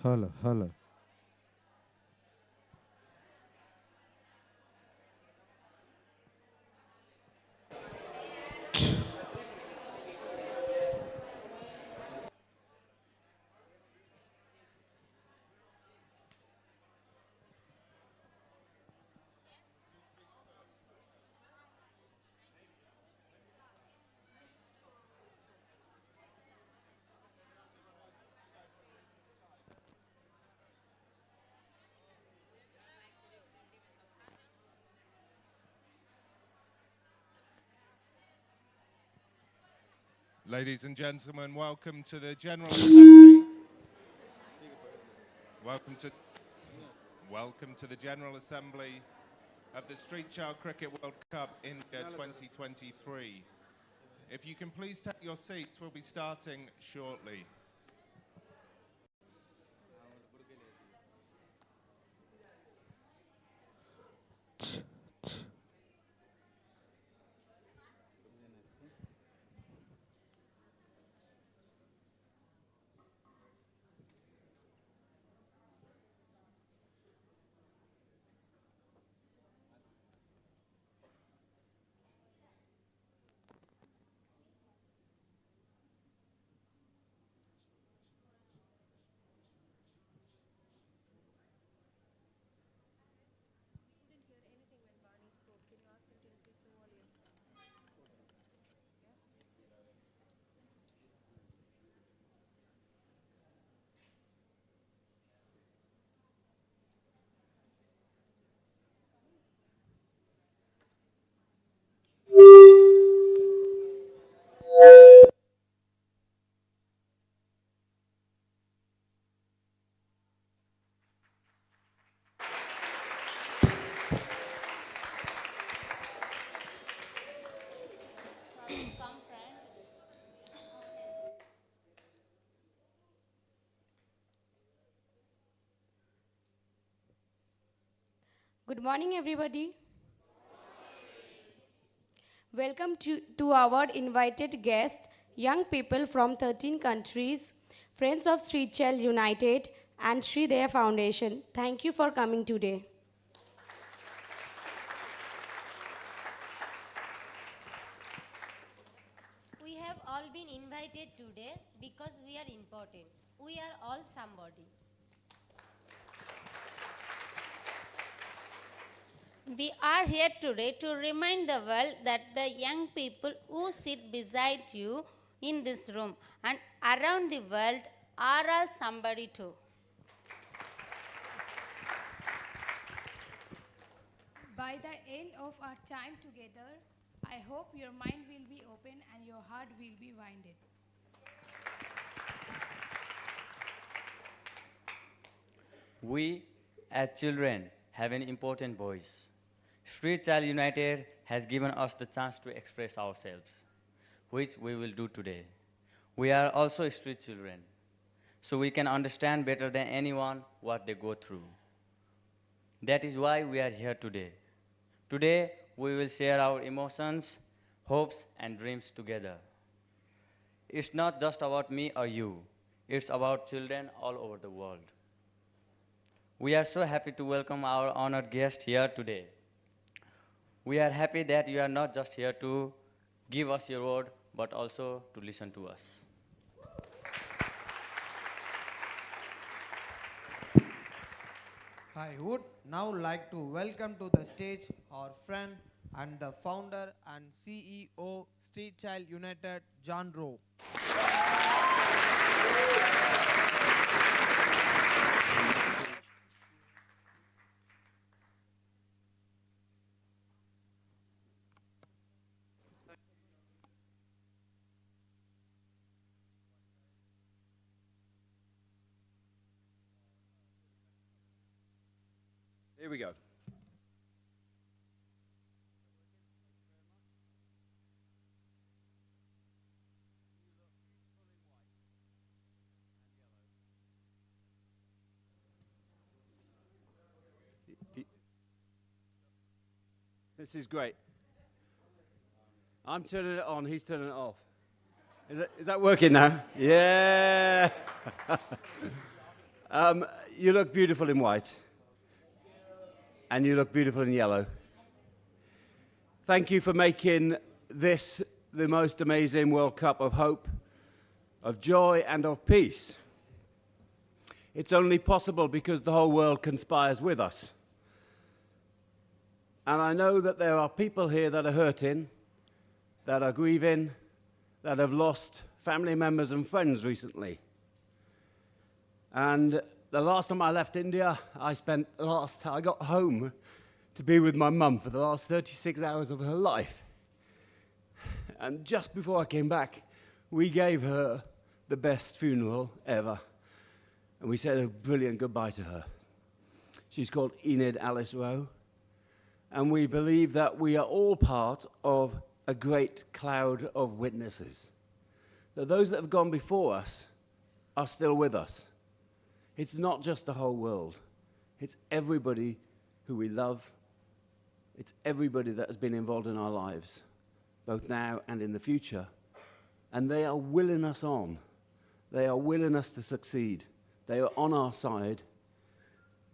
Hello, hello. Ladies and gentlemen, welcome to the General Assembly. Welcome to, welcome to the General Assembly of the Street Child Cricket World Cup India 2023. If you can please take your seats, we'll be starting shortly. Good morning, everybody. Welcome to our invited guests, young people from 13 countries, friends of Street Child United and Sri Daya Foundation. Thank you for coming today. We have all been invited today because we are important. We are all somebody. We are here today to remind the world that the young people who sit beside you in this room and around the world are all somebody too. By the end of our time together, I hope your mind will be open and your heart will be winded. We, as children, have an important voice. Street Child United has given us the chance to express ourselves, which we will do today. We are also street children, so we can understand better than anyone what they go through. That is why we are here today. Today, we will share our emotions, hopes, and dreams together. It's not just about me or you, it's about children all over the world. We are so happy to welcome our honored guest here today. We are happy that you are not just here to give us your word, but also to listen to us. I would now like to welcome to the stage our friend and the founder and CEO Street Child United, John Rowe. Here we go. This is great. I'm turning it on, he's turning it off. Is that working now? Yeah. You look beautiful in white. And you look beautiful in yellow. Thank you for making this the most amazing World Cup of hope, of joy, and of peace. It's only possible because the whole world conspires with us. And I know that there are people here that are hurting, that are grieving, that have lost family members and friends recently. And the last time I left India, I got home to be with my mum for the last 36 hours of her life. And just before I came back, we gave her the best funeral ever. And we said a brilliant goodbye to her. She's called Enid Alice Rowe. And we believe that we are all part of a great cloud of witnesses. That those that have gone before us are still with us. It's not just the whole world. It's everybody who we love. It's everybody that has been involved in our lives, both now and in the future. And they are willing us on. They are willing us to succeed. They are on our side.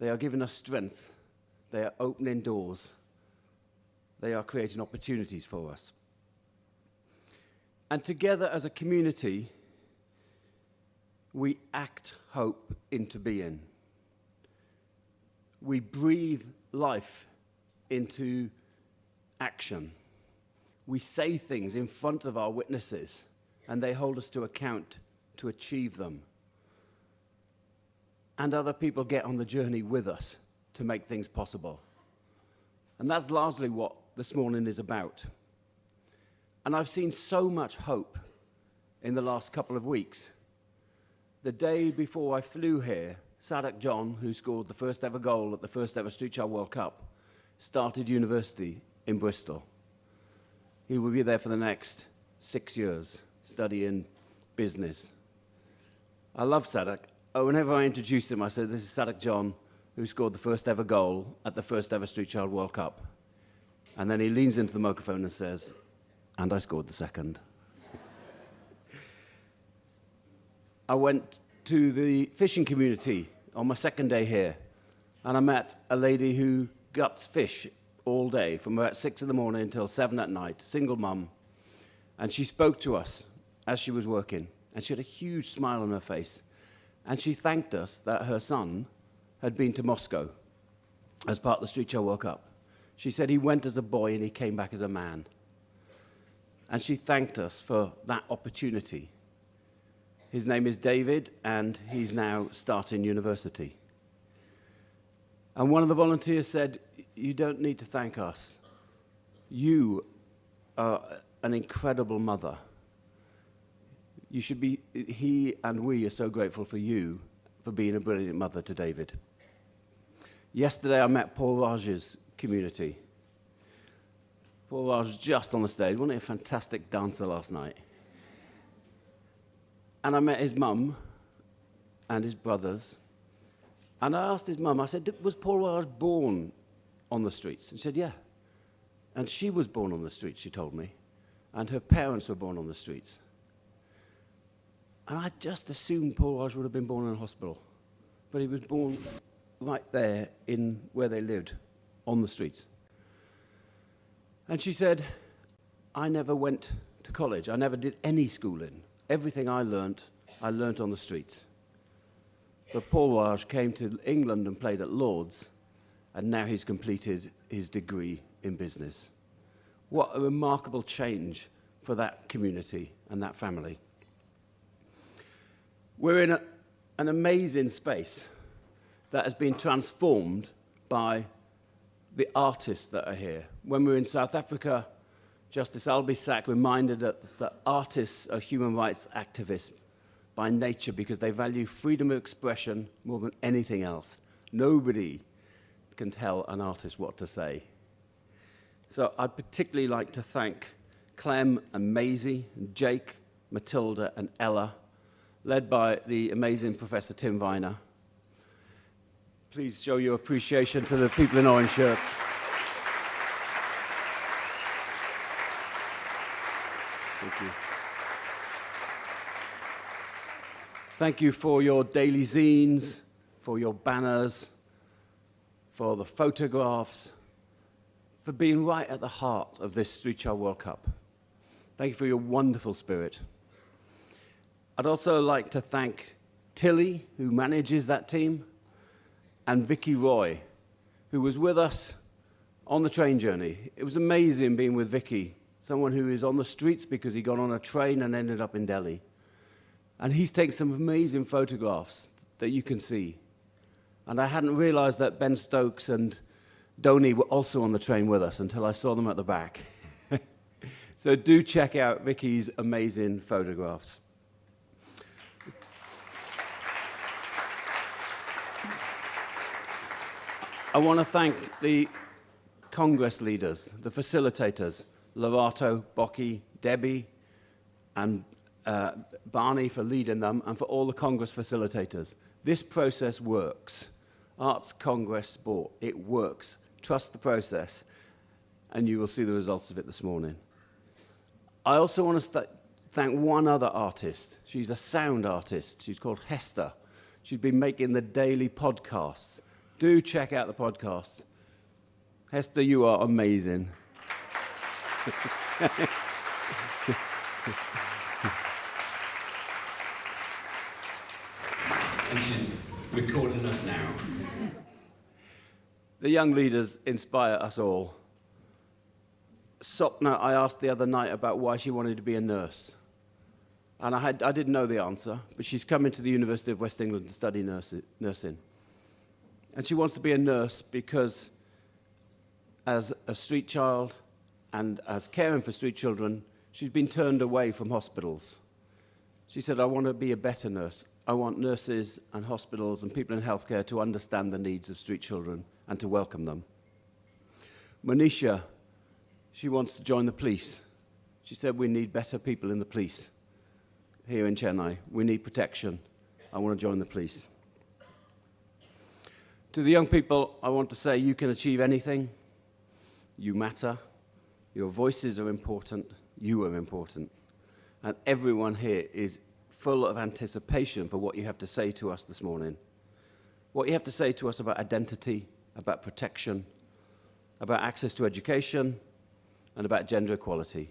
They are giving us strength. They are opening doors. They are creating opportunities for us. And together as a community, we act hope into being. We breathe life into action. We say things in front of our witnesses, and they hold us to account to achieve them. And other people get on the journey with us to make things possible. And that's largely what this morning is about. And I've seen so much hope in the last couple of weeks. The day before I flew here, Sccwc John, who scored the first ever goal at the first ever Street Child World Cup, started university in Bristol. He will be there for the next 6 years, studying business. I love Sccwc. Whenever I introduce him, I say, this is Sccwc John, who scored the first ever goal at the first ever Street Child World Cup. And then he leans into the microphone and says, and I scored the second. I went to the fishing community on my second day here, and I met a lady who guts fish all day, from about 6 in the morning until 7 at night, single mum. And she spoke to us as she was working, and she had a huge smile on her face. And she thanked us that her son had been to Moscow as part of the Street Child World Cup. She said he went as a boy and he came back as a man. And she thanked us for that opportunity. His name is David, and he's now starting university. And one of the volunteers said, you don't need to thank us. You are an incredible mother. You should be, he and we are so grateful for you for being a brilliant mother to David. Yesterday I met Paul Raj's community. Paul Raj was just on the stage. Wasn't he a fantastic dancer last night? And I met his mum and his brothers. And I asked his mum, I said, was Paul Raj born on the streets? And she said, yeah. And she was born on the streets, she told me. And her parents were born on the streets. And I just assumed Paul Raj would have been born in a hospital. But he was born right there in where they lived, on the streets. And she said, I never went to college. I never did any schooling. Everything I learnt on the streets. But Paul Raj came to England and played at Lord's, and now he's completed his degree in business. What a remarkable change for that community and that family. We're in an amazing space that has been transformed by the artists that are here. When we were in South Africa, Justice Albie reminded us that artists are human rights activists by nature because they value freedom of expression more than anything else. Nobody can tell an artist what to say. So I'd particularly like to thank Clem and Maisie, and Jake, Matilda and Ella, led by the amazing Professor Tim Viner. Please show your appreciation to the people in orange shirts. Thank you. Thank you for your daily zines, for your banners, for the photographs, for being right at the heart of this Street Child World Cup. Thank you for your wonderful spirit. I'd also like to thank Tilly, who manages that team, and Vicky Roy, who was with us on the train journey. It was amazing being with Vicky, someone who is on the streets because he got on a train and ended up in Delhi. And he's taken some amazing photographs that you can see. And I hadn't realized that Ben Stokes and Dhoni were also on the train with us until I saw them at the back. So do check out Vicky's amazing photographs. I want to thank the Congress leaders, the facilitators, Lorato, Bocky, Debbie, and Barney for leading them, and for all the Congress facilitators. This process works. Arts, Congress, sport, it works. Trust the process, and you will see the results of it this morning. I also want to thank one other artist. She's a sound artist. She's called Hester. She's been making the daily podcasts. Do check out the podcast. Hester, you are amazing. And she's recording us now. The young leaders inspire us all. Sopna, I asked the other night about why she wanted to be a nurse. And I didn't know the answer, but she's coming to the University of West England to study nursing. And she wants to be a nurse because as a street child and as caring for street children, she's been turned away from hospitals. She said, I want to be a better nurse. I want nurses and hospitals and people in healthcare to understand the needs of street children and to welcome them. Manisha, she wants to join the police. She said, we need better people in the police here in Chennai. We need protection. I want to join the police. To the young people, I want to say you can achieve anything. You matter. Your voices are important. You are important. And everyone here is full of anticipation for what you have to say to us this morning. What you have to say to us about identity, about protection, about access to education, and about gender equality.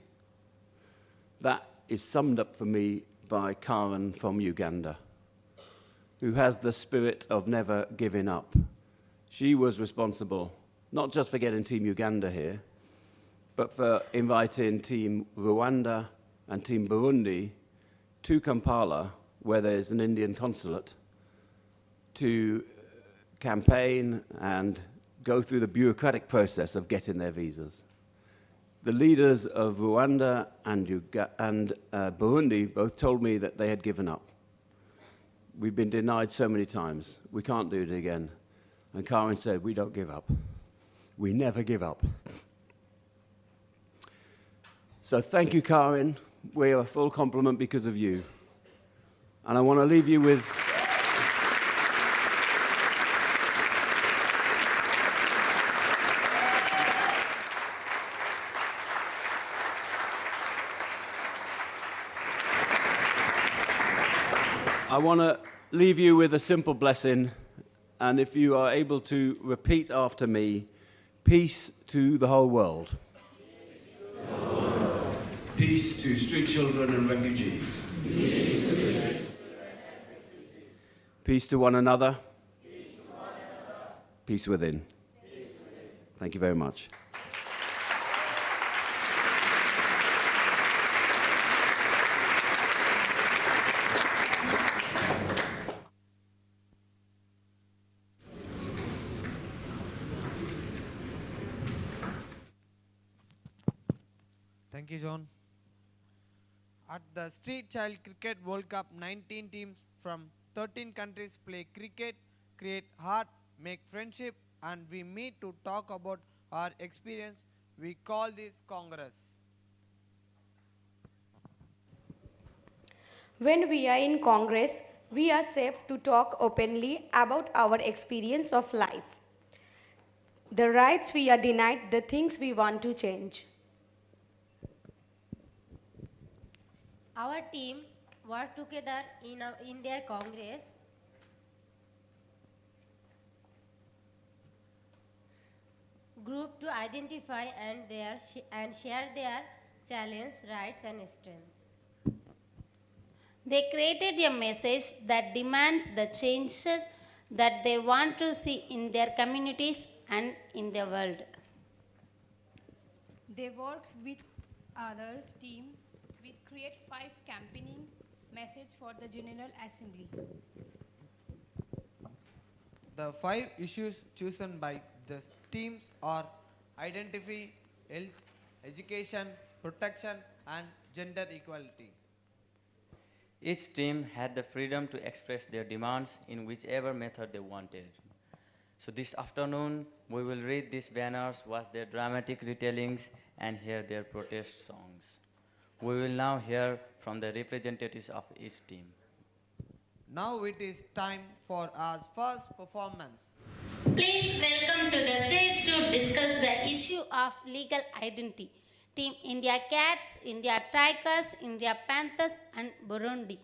That is summed up for me by Karen from Uganda, who has the spirit of never giving up. She was responsible not just for getting Team Uganda here, but for inviting Team Rwanda and Team Burundi to Kampala, where there's an Indian consulate, to campaign and go through the bureaucratic process of getting their visas. The leaders of Rwanda and Burundi both told me that they had given up. We've been denied so many times. We can't do it again. And Karen said, we don't give up. We never give up. So thank you, Karen. We are a full complement because of you. And I want to leave you with a simple blessing, and if you are able to repeat after me, peace to the whole world. Peace to street children and refugees. Peace to one another. Peace within. Thank you very much. Thank you, John. At the Street Child Cricket World Cup, 19 teams from 13 countries play cricket, create heart, make friendship, and we meet to talk about our experience. We call this Congress. When we are in Congress, we are safe to talk openly about our experience of life, the rights we are denied, the things we want to change. Our team work together in their Congress. group to identify and share their challenges, rights, and strengths. They created a message that demands the changes that they want to see in their communities and in the world. They work with other team with create 5 campaigning message for the General Assembly. The 5 issues chosen by the teams are identity, health, education, protection, and gender equality. Each team had the freedom to express their demands in whichever method they wanted. So this afternoon, we will read these banners, watch their dramatic retellings, and hear their protest songs. We will now hear from the representatives of each team. Now it is time for our first performance. Please welcome to the stage to discuss the issue of legal identity. Team India Cats, India Tigers, India Panthers, and Burundi.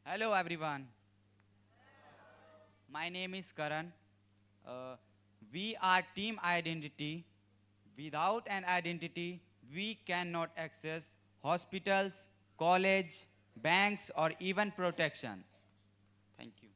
Hello everyone. My name is Karan. We are Team Identity. Without an identity, we cannot access hospitals, college, banks, or even protection. Thank you.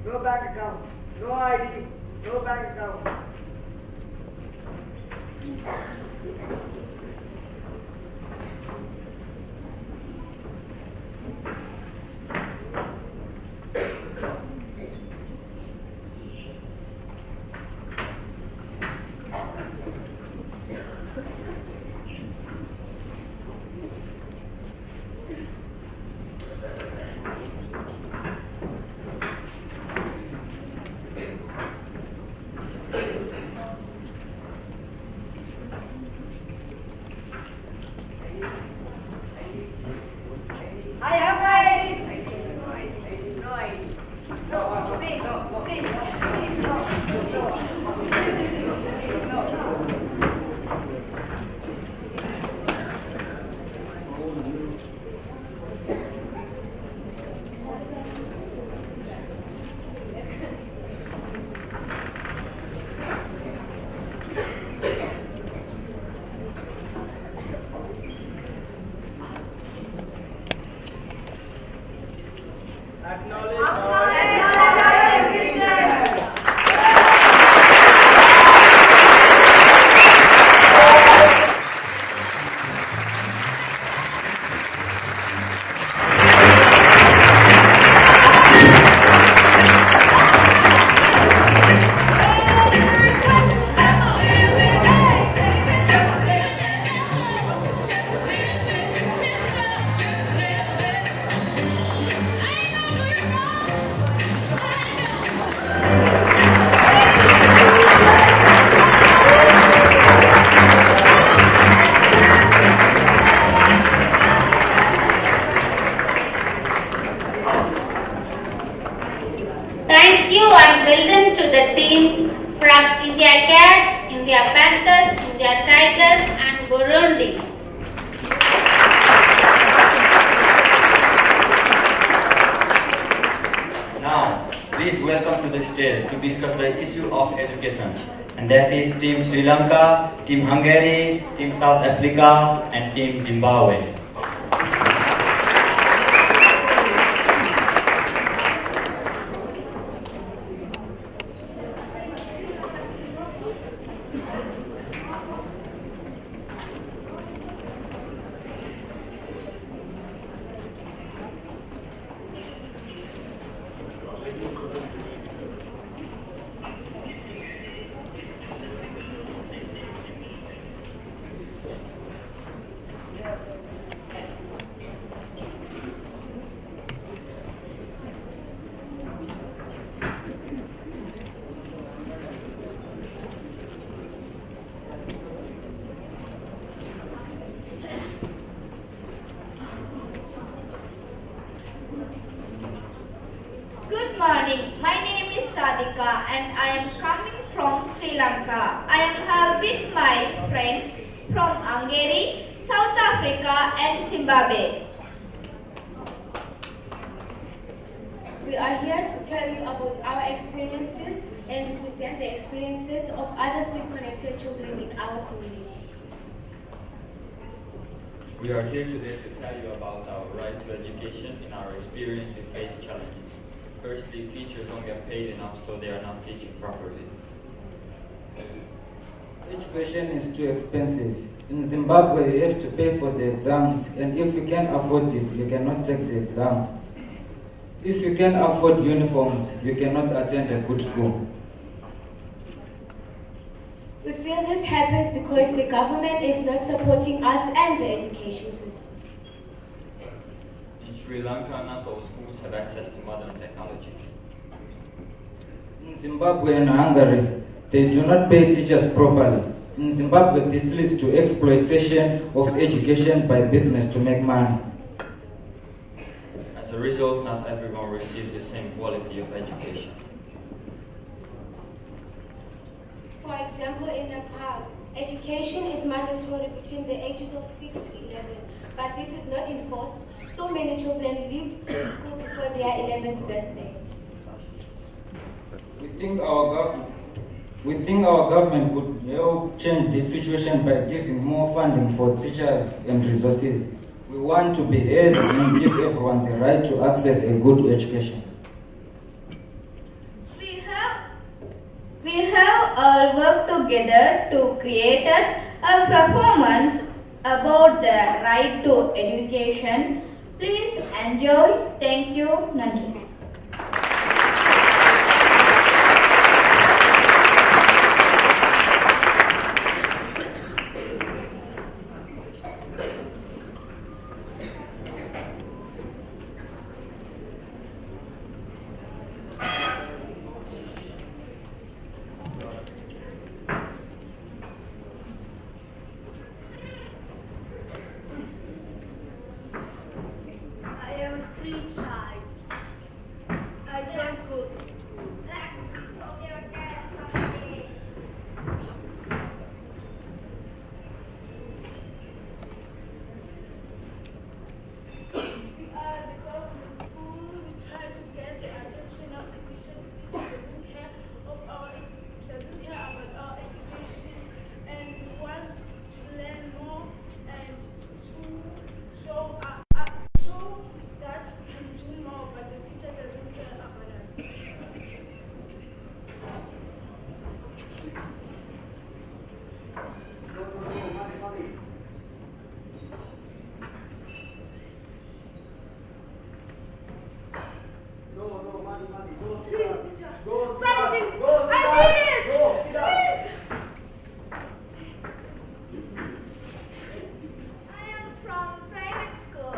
no bank account. No ID, no bank account. I have my ID. No ID. No, please, please, please, Thank you and well done to the teams from India Cats, India Panthers, India Tigers and Burundi. Now, please welcome to the stage to discuss the issue of education. And that is Team Sri Lanka, Team Hungary, Team South Africa and Team Zimbabwe. Good morning. My name is Radhika and I am coming from Sri Lanka. I am here with my friends from Hungary, South Africa and Zimbabwe. We are here to tell you about our experiences and present the experiences of other still connected children in our community. We are here today to tell you about our right to education and our experience with face challenges. Firstly, teachers don't get paid enough, so they are not teaching properly. Education is too expensive. In Zimbabwe, you have to pay for the exams, and if you can't afford it, you cannot take the exam. If you can't afford uniforms, you cannot attend a good school. We feel this happens because the government is not supporting us and the education system. In Sri Lanka, not all schools have access to modern technology. In Zimbabwe and Hungary, they do not pay teachers properly. In Zimbabwe, this leads to exploitation of education by business to make money. As a result, not everyone receives the same quality of education. For example, in Nepal, education is mandatory between the ages of 6 to 11, but this is not enforced. So many children leave school before their 11th birthday. We think our government could help change this situation by giving more funding for teachers and resources. We want to be heard and give everyone the right to access a good education. We have all worked together to create a performance about the right to education. Please enjoy. Thank you. Nandri. I am a street child. I don't go to school. We are the government school. We try to get the attention of the teacher. The teacher doesn't care about our education, and we want to learn more and to show that we can do more, but the teacher doesn't care about us. Please, teacher, sign this. I need it. Please. I am from private school.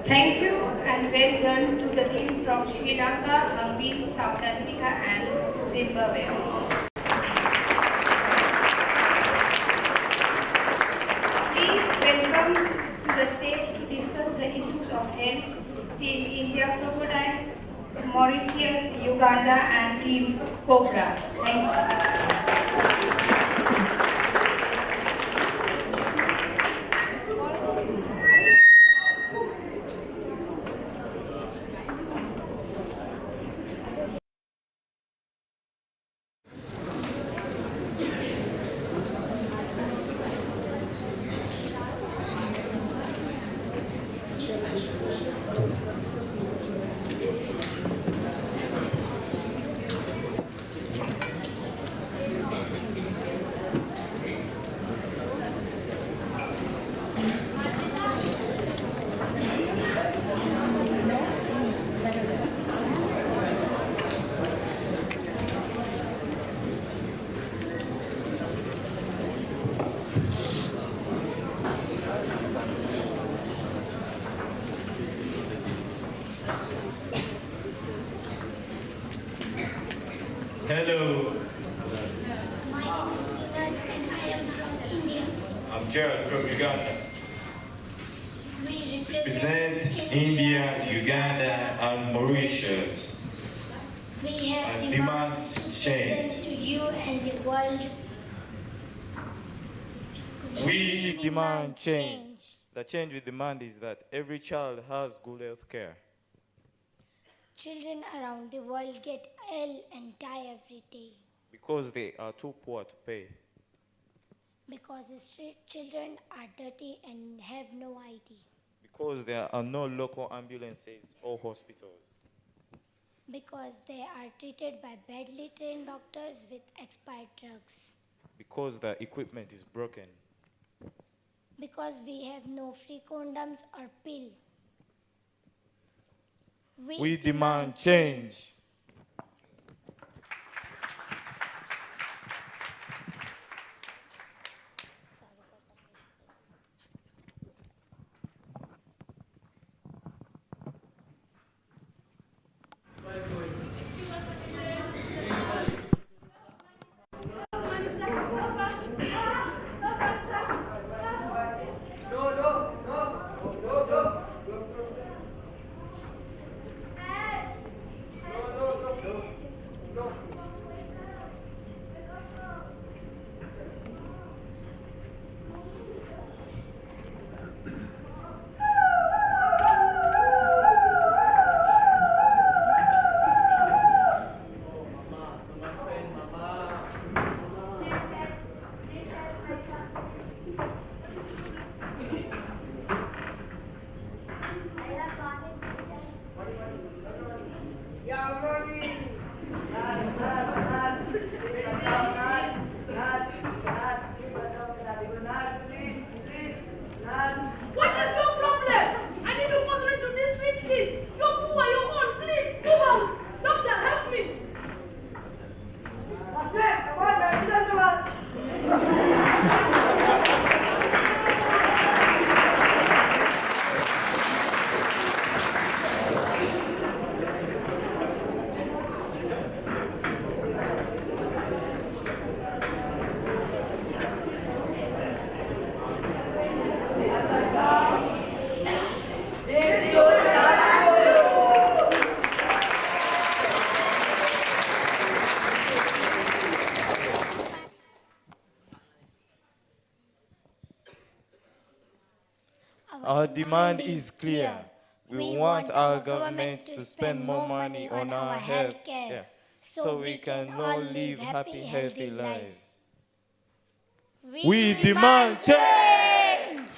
Thank you and well done to the team from Sri Lanka, Hungary, South Africa and Zimbabwe. Please welcome to the stage to discuss the issues of health, Team India Crocodile, Mauritius, Uganda and Team Cobra. Thank you. Hello, My name is Sinaj and I am from India. I'm Gerald from Uganda. We Represent India, Uganda, and Mauritius. We have And demands demands to present change. to you and the world. We demand change. The change we demand is that every child has good health care. Children around the world get ill and die every day Because they are too poor to pay. because the street children are dirty and have no ID. Because there are no local ambulances or hospitals. Because they are treated by badly trained doctors with expired drugs. Because the equipment is broken. Because we have no free condoms or pill. We demand change. What is your problem? I need to concentrate to this rich kid. You're poor, you're old. Please, move out. Doctor, help me. Our demand is clear. We want our government to spend more money on our health care so we can all live happy, healthy lives. We demand change!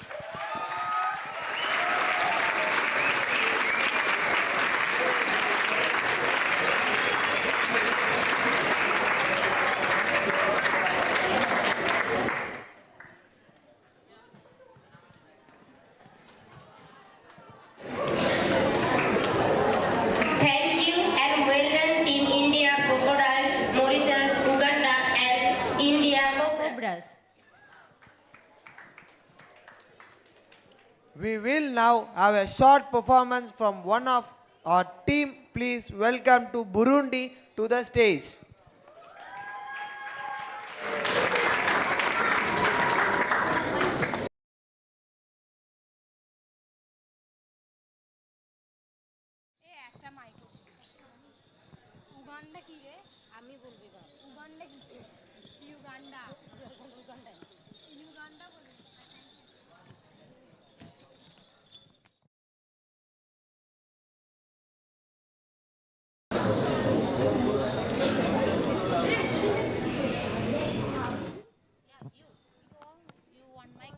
Thank you and well done Team India Crocodiles, Mauritius, Uganda and India Cobras. We will now have a short performance from one of our team. Please welcome to Burundi to the stage. Uganda কি রে আমি বলবি বা Uganda কি Uganda Uganda Uganda বলবি you want mic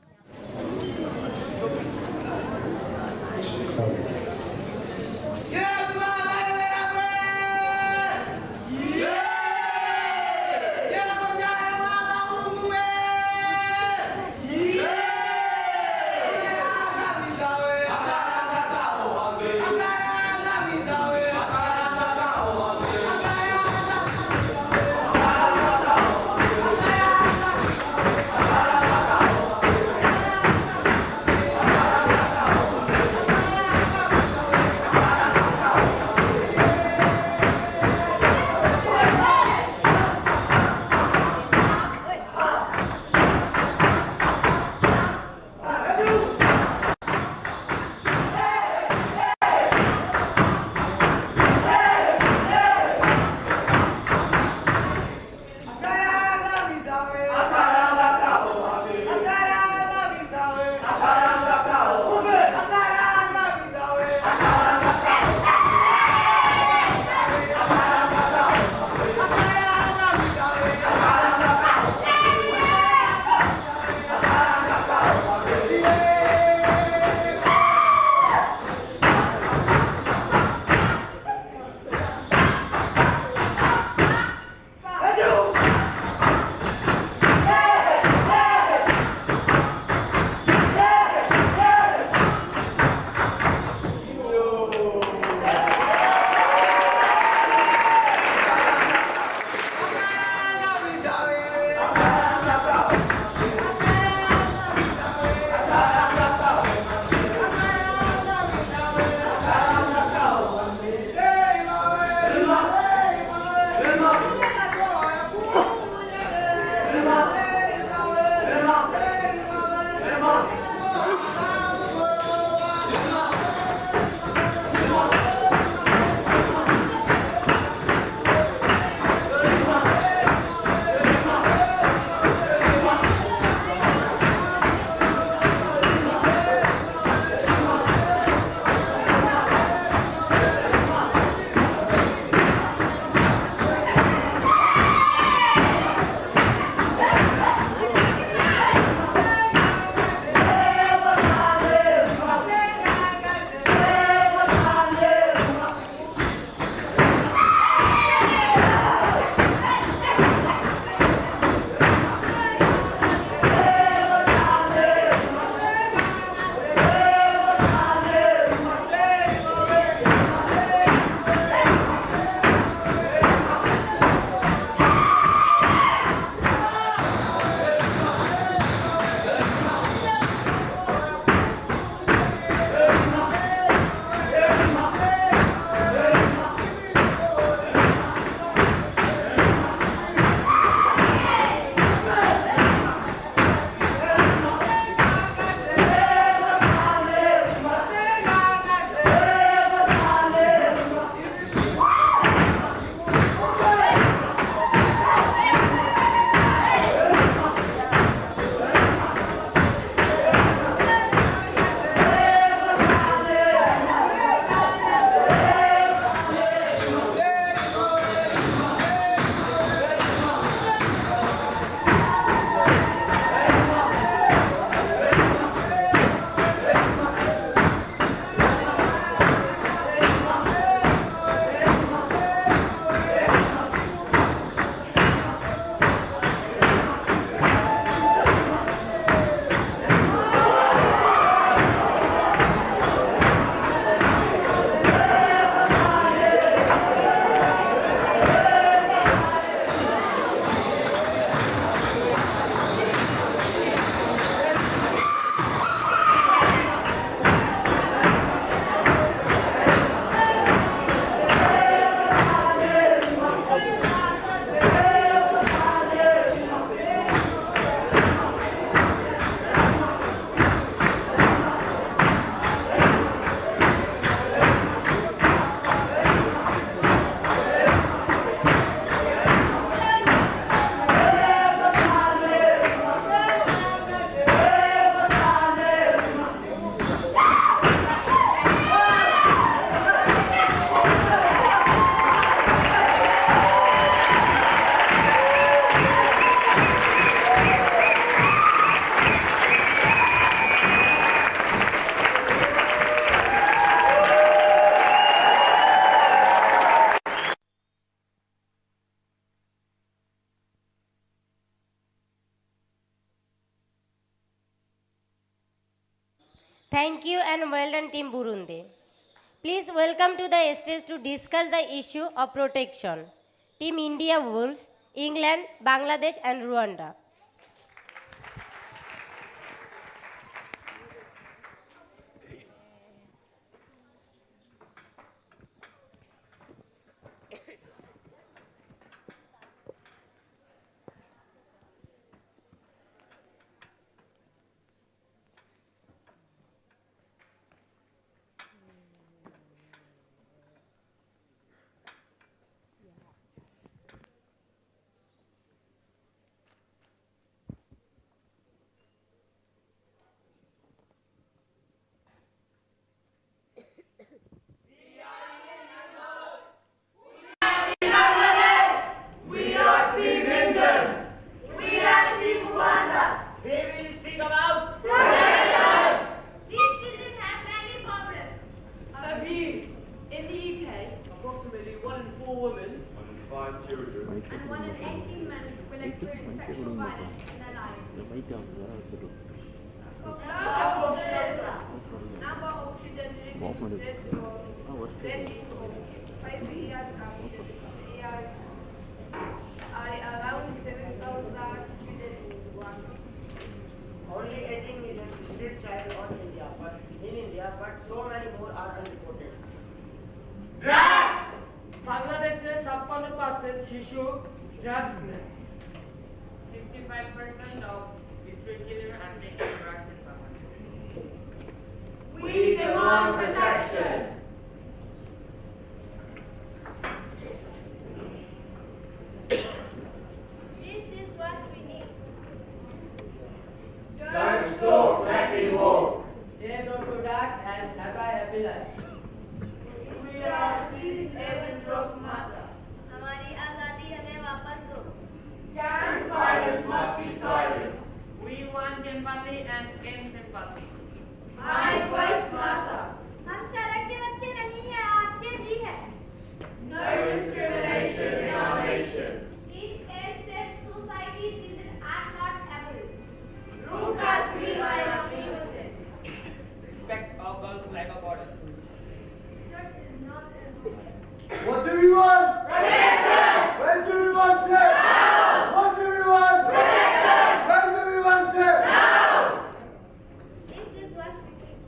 Thank you and well done, Team Burundi. Please welcome to the stage to discuss the issue of protection. Team India Wolves, England, Bangladesh and Rwanda. We are Team England. We are Team Rwanda. We will speak about protection. These children have many problems. Abuse. In the UK, approximately 1 in 4 women, 1 in 5 children, And 1 in 18 men will experience sexual violence in their lives. lack of shelter, number of children related to death for 5 years and 7 years are around 7,000 children in Rwanda. Only 18 million street child in India, but so many more are unreported. Drugs! Bangladesh में 56% शिशु drugs में 65% of street children are taking drugs in Bangladesh. We demand protection. This is what we need. Don't stop, let me walk. They don't product and have a happy life. We are seized every drug matter. हमारी आजादी हमें वापस दो. Gang violence must be silenced. We want empathy and end sympathy. My voice matter. हम सड़क के बच्चे नहीं हैं, आपके भी हैं. No discrimination in our nation. In a safe society, children are not abused. Look at me, I am innocent. Respect our girls like our bodies. That is not a What do we want? Protection! When do we want it? Now! What do we want? Protection! When do we want it? Now! This is what we need.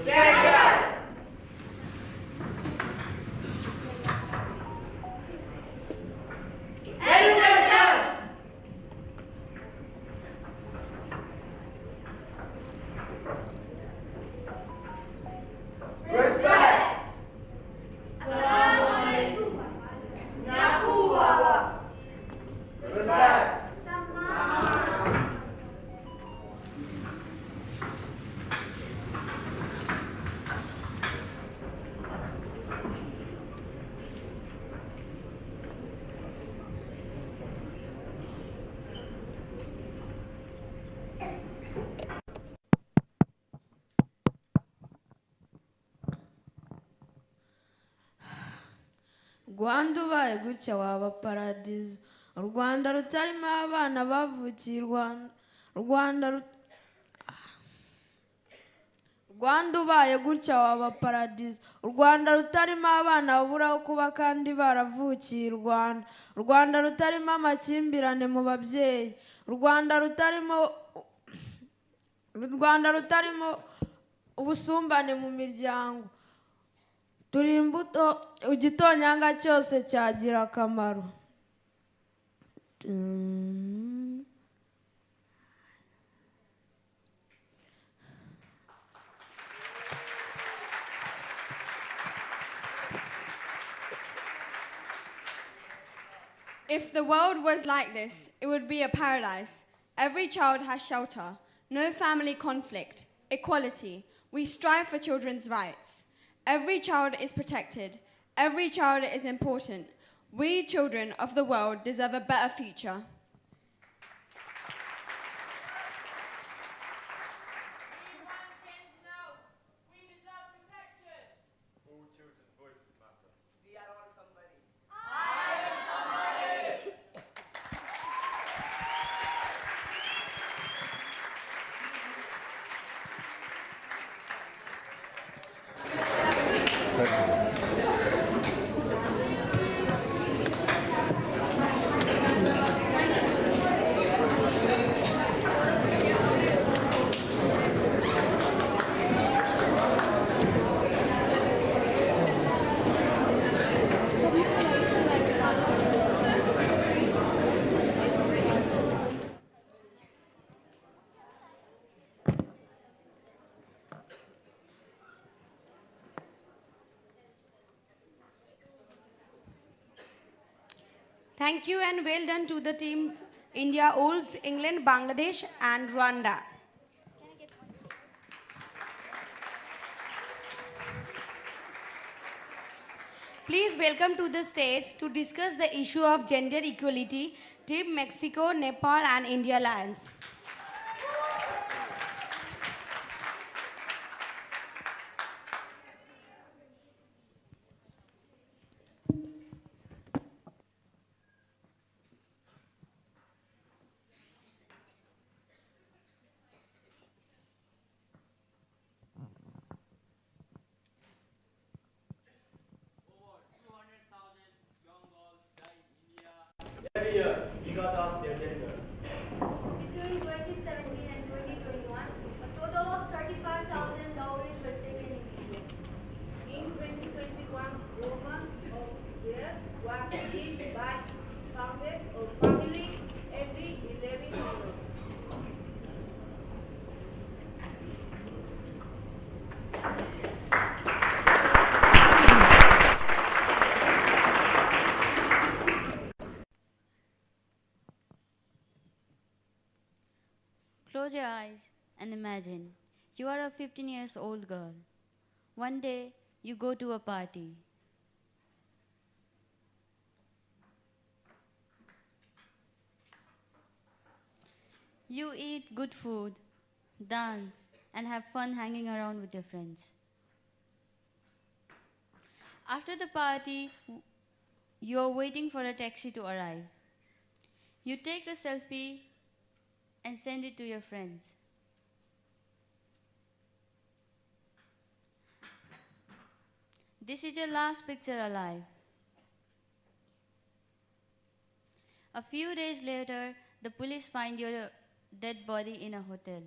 Gender! Education! Respect! Assalamualaikum. Yakuwawa. Respect. rwanda ubaye gutya waba paradizo u rwanda rutarimo abana bavukiye i rwanda ubaye gutya waba paradizo u rwanda rutarimo abana baburaho kuba kandi baravukiye i rwanda rutarimo amakimbirane mu babyeyi u rwanda rutarimo ubusumbane mu miryango turi imbuto igitonyanga cyose cyagira akamaro. If the world was like this, it would be a paradise. Every child has shelter, no family conflict, equality. We strive for children's rights. Every child is protected. Every child is important. We children of the world deserve a better future. Thank you and well done to the team India, Wolves, England, Bangladesh and Rwanda. Please welcome to the stage to discuss the issue of gender equality, Team Mexico, Nepal and India Lions. Every year, because of their gender. Between 2017 and 2021, a total of 35,000 dowries were taken in India. In 2021, women of there were killed by founders of family every 11 minutes. Close your eyes and imagine you are a 15 years old girl. One day you go to a party. You eat good food, dance, and have fun hanging around with your friends. After the party, you're waiting for a taxi to arrive. You take a selfie and send it to your friends. This is your last picture alive. A few days later, the police find your dead body in a hotel.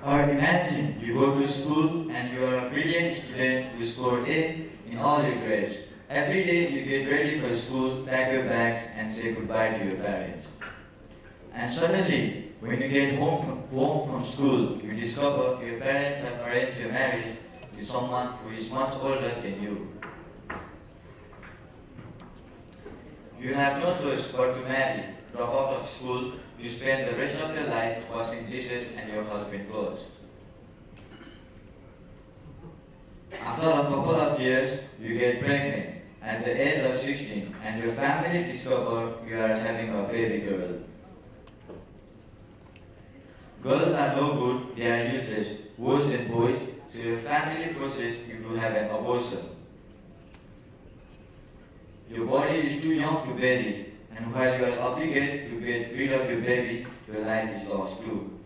Or imagine you go to school and you are a brilliant student, you score A in all your grades. Every day you get ready for school, pack your bags and say goodbye to your parents. And suddenly, when you get home from school, you discover your parents have arranged your marriage to someone who is much older than you. You have no choice but to marry, drop out of school, you spend the rest of your life washing dishes and your husband's clothes. After a couple of years, you get pregnant at the age of 16 and your family discover you are having a baby girl. Girls are no good, they are useless, worse than boys, so your family forces you to have an abortion. Your body is too young to bear it, and while you are obligated to get rid of your baby, your life is lost too.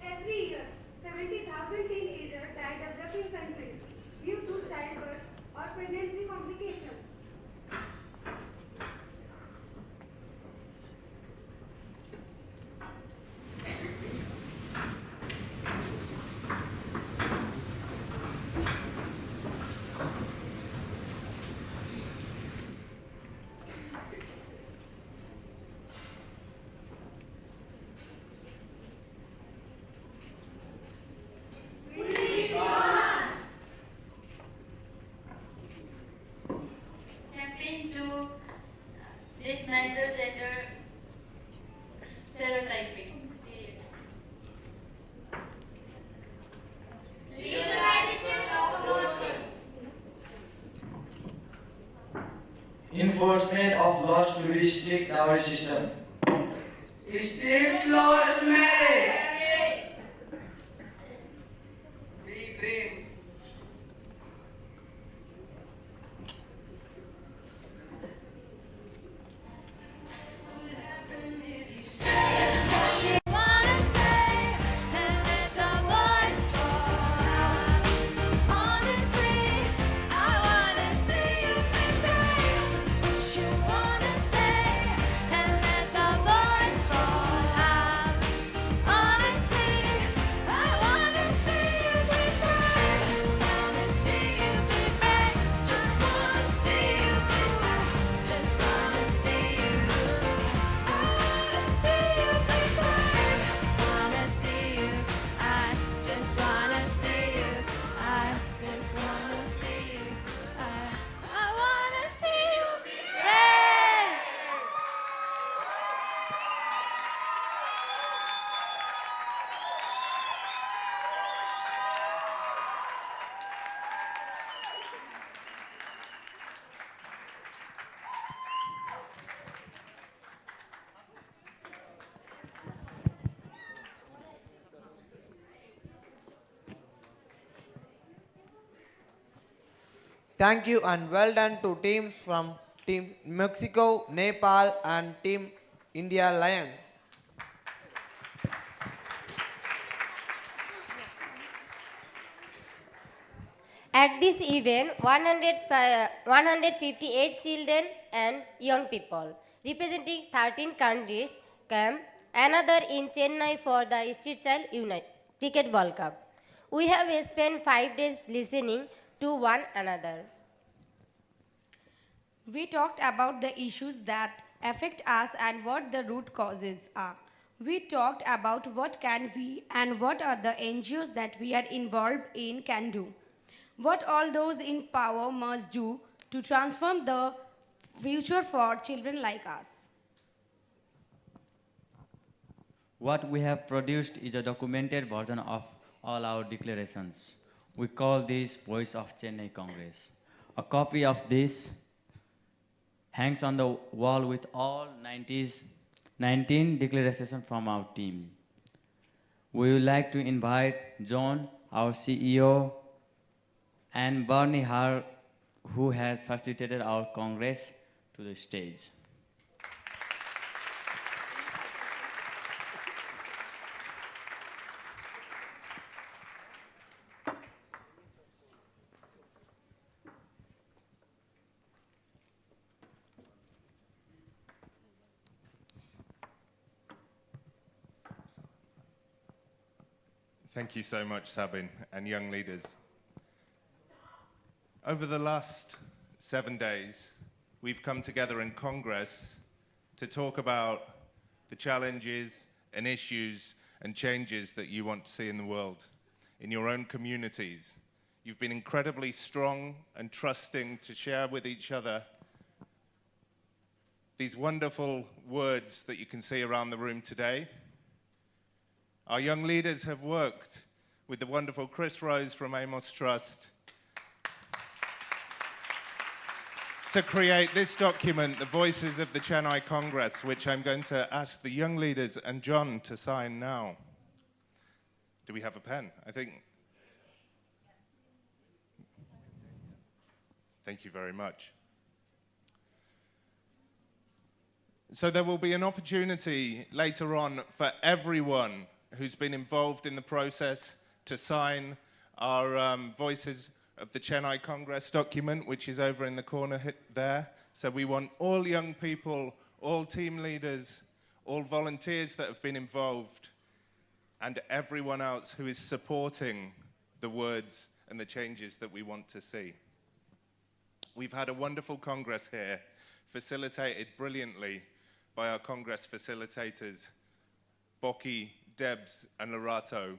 Every year, 70,000 teenagers die in developing countries due to childbirth or pregnancy complications. Campaign to dismantle gender stereotyping. Legalization of abortion. Enforcement of laws to restrict dowry system. State laws marriage. We dream. Thank you and well done to teams from Team Mexico, Nepal and Team India Lions. At this event, 158 children and young people representing 13 countries came another in Chennai for the Street Child Unite Cricket World Cup. We have spent 5 days listening to one another. We talked about the issues that affect us and what the root causes are. We talked about what can we and what are the NGOs that we are involved in can do. What all those in power must do to transform the future for children like us. What we have produced is a documented version of all our declarations. We call this Voice of Chennai Congress. A copy of this hangs on the wall with all 19 declarations from our team. We would like to invite John, our CEO, and Barney Har, who has facilitated our Congress, to the stage. Thank you so much, Sabin, and young leaders. Over the last 7 days, we've come together in Congress to talk about the challenges and issues and changes that you want to see in the world, in your own communities. You've been incredibly strong and trusting to share with each other these wonderful words that you can see around the room today. Our young leaders have worked with the wonderful Chris Rose from Amos Trust to create this document, the Voices of the Chennai Congress, which I'm going to ask the young leaders and John to sign now. Do we have a pen? I think. Thank you very much. So there will be an opportunity later on for everyone who's been involved in the process to sign our Voices of the Chennai Congress document, which is over in the corner there. So we want all young people, all team leaders, all volunteers that have been involved, and everyone else who is supporting the words and the changes that we want to see. We've had a wonderful Congress here, facilitated brilliantly by our Congress facilitators, Boki, Debs, and Lorato.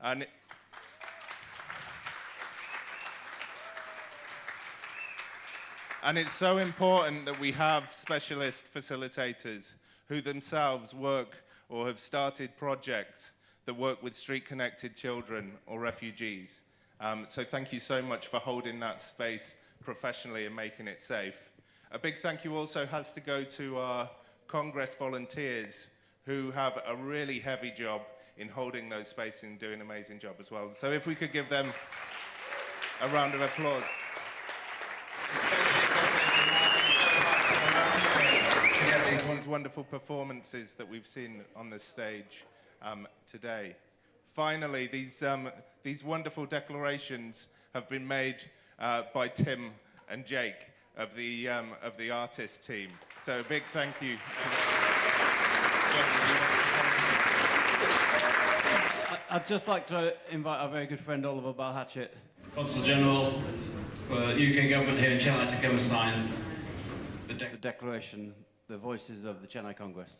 And it's so important that we have specialist facilitators who themselves work or have started projects that work with street-connected children or refugees. So thank you so much for holding that space professionally and making it safe. A big thank you also has to go to our Congress volunteers who have a really heavy job in holding those spaces and doing an amazing job as well. So if we could give them a round of applause. To get these wonderful performances that we've seen on the stage today. Finally, these wonderful declarations have been made by Tim and Jake of the artist team. So a big thank you. I'd just like to invite our very good friend Oliver Balhatchett, Consul General for UK Government here in Chennai, to come and sign the declaration, the Voices of the Chennai Congress.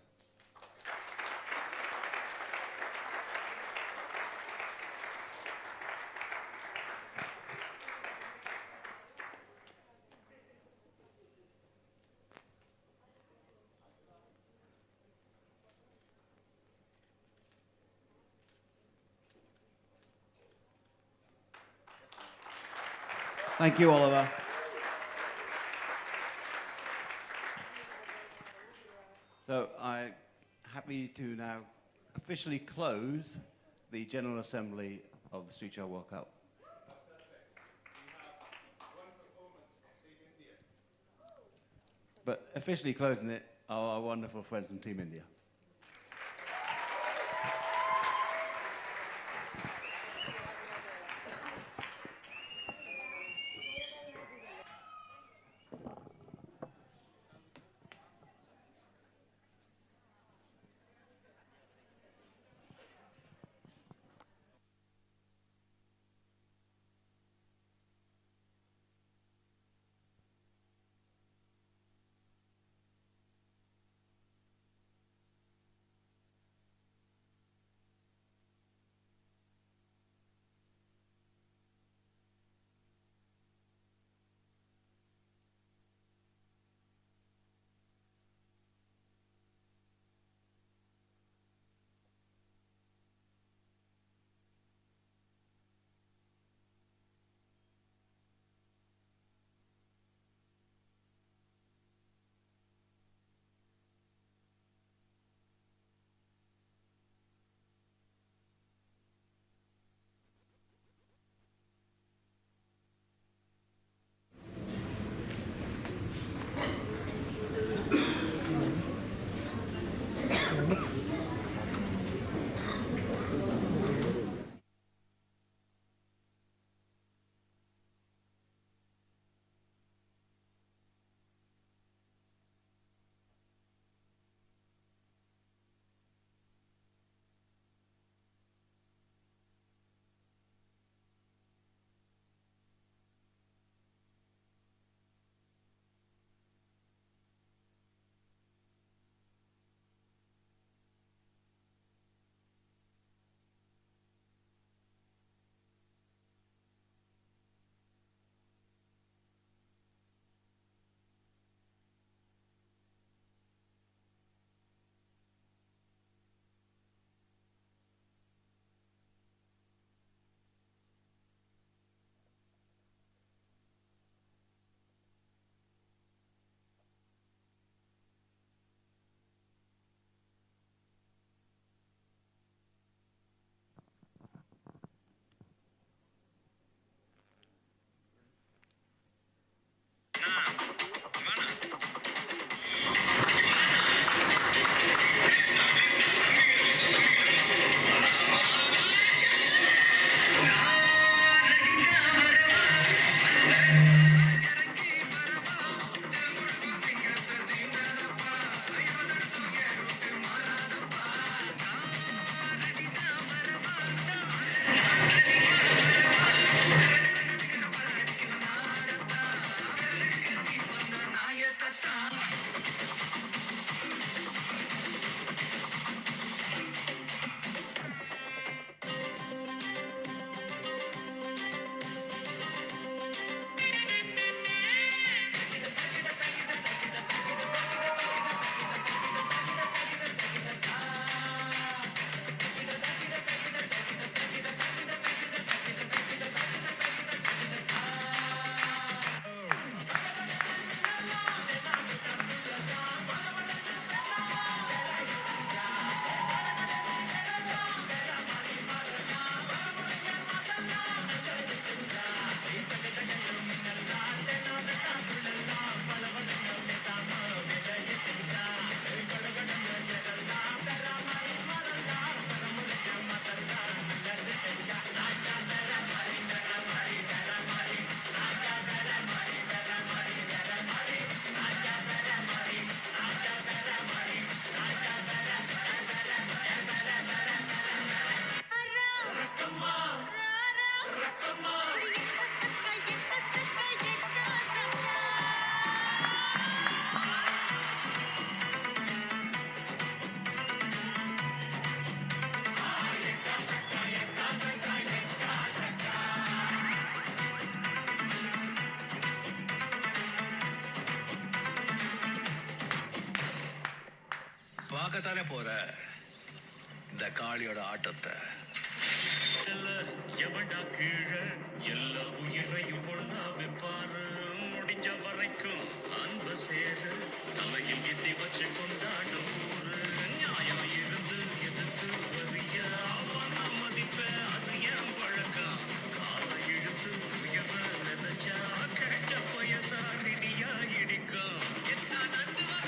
Thank you, Oliver. So I'm happy to now officially close the General Assembly of the Street Child World Cup. officially closing it are our wonderful friends from Team India. பார்க்கத்தானே போற இந்த காளியோட ஆட்டத்தை. எவன்டா கீழே எல்லா உயிரையும் ஒண்ணா வைப்பாரு, முடிஞ்ச வரைக்கும் அன்ப சேரு தலையில் எத்தி வச்சு கொண்டாடும் ஊரு. நியாயம் இருந்து எதுக்கு வரிய அவன் மதிப்ப அது ஏன் பழக்கம். காலை இழுத்து உயர நினைச்சா கெட்ட பயசா இடியா இடிக்கும். என்ன நந்து வர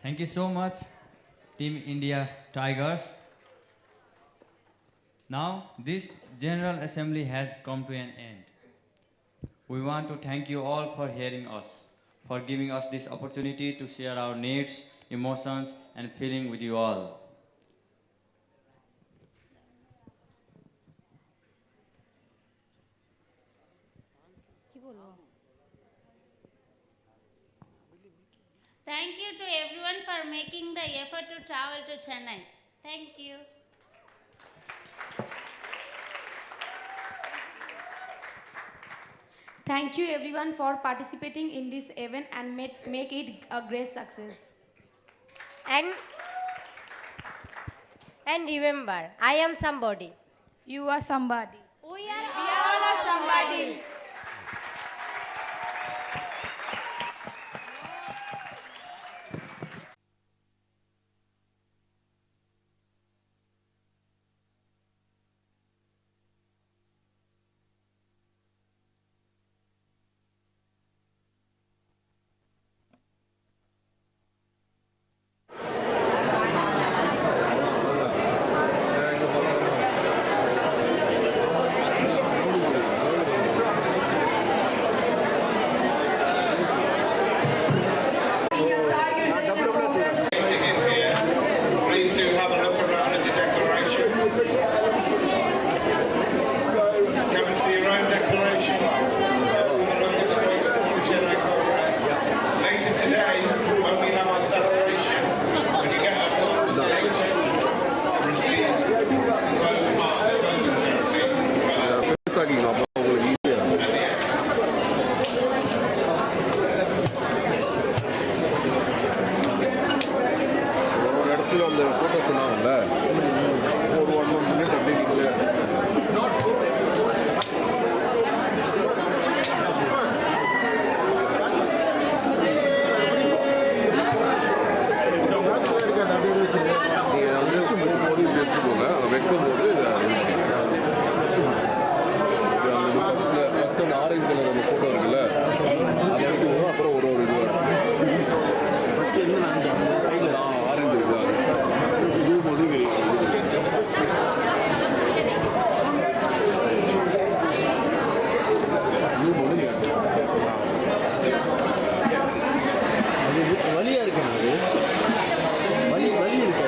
Thank you so much, Team India Tigers. Now, this General Assembly has come to an end. We want to thank you all for hearing us, for giving us this opportunity to share our needs, emotions, and feeling with you all. Thank you to everyone for making the effort to travel to Chennai. Thank you. Thank you everyone for participating in this event and make it a great success. And remember, I am somebody. You are somebody. We are all somebody. Please do have a look around at the declarations. Come and see your own declaration. Have a look at the voice of the Chennai Congress. Later today, when we have our celebration, when you get up on stage to receive the closing ceremony. அந்த photo சொன்னாங்கல்ல ஒரு 1 minute அப்படி நீங்கள் அந்த dress போகும்போது இப்படி எடுத்துக்கோங்க அதை வைக்கும்போது ஃபஸ்ட்டு அந்த ஆரஞ்சு கலர் அந்த ஃபோட்டோ இருக்குல்ல அதை எடுத்துக்கோங்க அப்புறம் ஒரு இதுவாக ஆரஞ்சு இருக்குல்ல அது ஜூம் ஒதுங்கிறீங்க வலியா இருக்கு அது வலி இருக்கு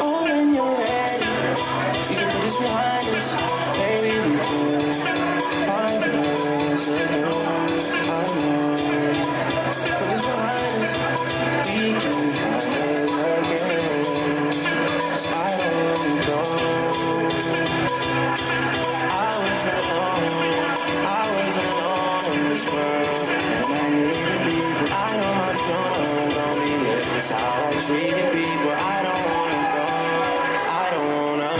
Oh, when you're ready, we can put this behind us. Maybe we could find us again. I know. Put this behind us. We can find us again. 'Cause I don't wanna go. I was alone in this world, and I needed people. I know my funeral gon' be lit. That's how I treated people. I don't wanna go. I don't wanna.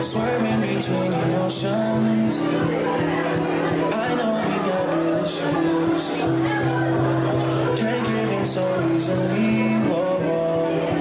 Swerving between emotions. I know we got real issues. Can't give in so easily. Whoa, whoa.